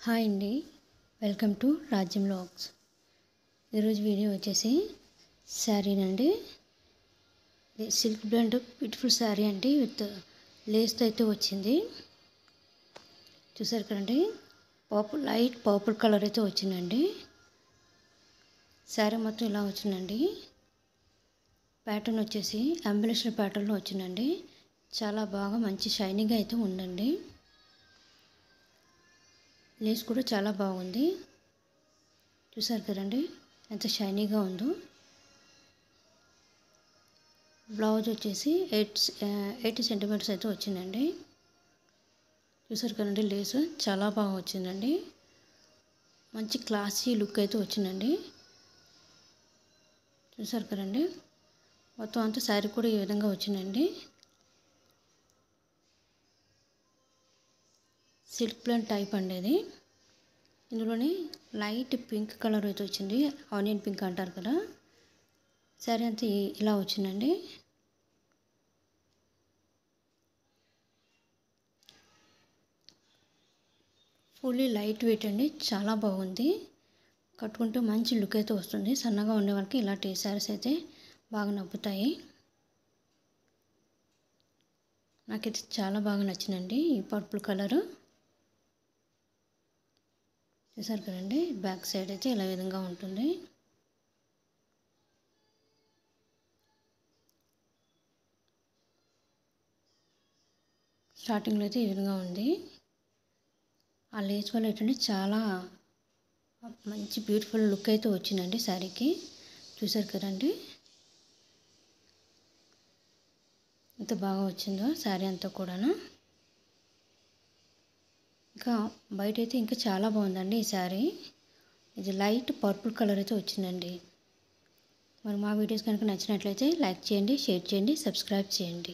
Hi అండి, welcome to రాజ్యం vlogs. ఈరోజు వీడియో వచ్చేసి శారీనండి. సిల్క్ బ్లెండ్ బ్యూటిఫుల్ శారీ అండి, విత్ లేస్తో అయితే వచ్చింది. చూసారు కదండి, లైట్ పర్పుల్ కలర్ అయితే వచ్చిందండి. శారీ మొత్తం ఇలా వచ్చిందండి. ప్యాటర్న్ వచ్చేసి అంబులేషన్ ప్యాటర్న్లో వచ్చిందండి. చాలా బాగా మంచి షైనింగ్ అయితే ఉందండి. లేస్ కూడా చాలా బాగుంది. చూసారు కదండి ఎంత షైనీగా ఉందో. బ్లౌజ్ వచ్చేసి 80 సెంటీమీటర్స్ అయితే వచ్చిందండి. చూసారు కదండి, లేస్ చాలా బాగా వచ్చిందండి. మంచి క్లాసీ లుక్ అయితే వచ్చిందండి. చూసారు కదండి, మొత్తం అంతా శారీ కూడా ఈ విధంగా వచ్చిందండి. సిల్క్ బ్లెండ్ టైప్ అండి ఇది. ఇందులోనే లైట్ పింక్ కలర్ అయితే వచ్చింది, ఆనియన్ పింక్ అంటారు కదా. శారీ అంతా ఇలా వచ్చిందండి. ఫుల్లీ లైట్ వెయిట్ అండి, చాలా బాగుంది. కట్టుకుంటే మంచి లుక్ అయితే వస్తుంది. సన్నగా ఉండే వాళ్ళకి ఇలాంటి శారీస్ అయితే బాగా నప్పుతాయి. నాకైతే చాలా బాగా నచ్చిందండి ఈ పర్పుల్ కలరు. చూసారు కదండి, బ్యాక్ సైడ్ అయితే ఇలా విధంగా ఉంటుంది. స్టార్టింగ్లో అయితే ఈ విధంగా ఉంది. ఆ లేస్ వల్ల ఏంటంటే చాలా మంచి బ్యూటిఫుల్ లుక్ అయితే వచ్చిందండి శారీకి. చూసారు కదండి ఎంత బాగా వచ్చిందో శారీ అంతా కూడాను. ఇంకా బయట అయితే ఇంకా చాలా బాగుందండి ఈ శారీ. ఇది లైట్ పర్పుల్ కలర్ అయితే వచ్చిందండి. మరి మా వీడియోస్ కనుక నచ్చినట్లయితే లైక్ చేయండి, షేర్ చేయండి, సబ్స్క్రైబ్ చేయండి.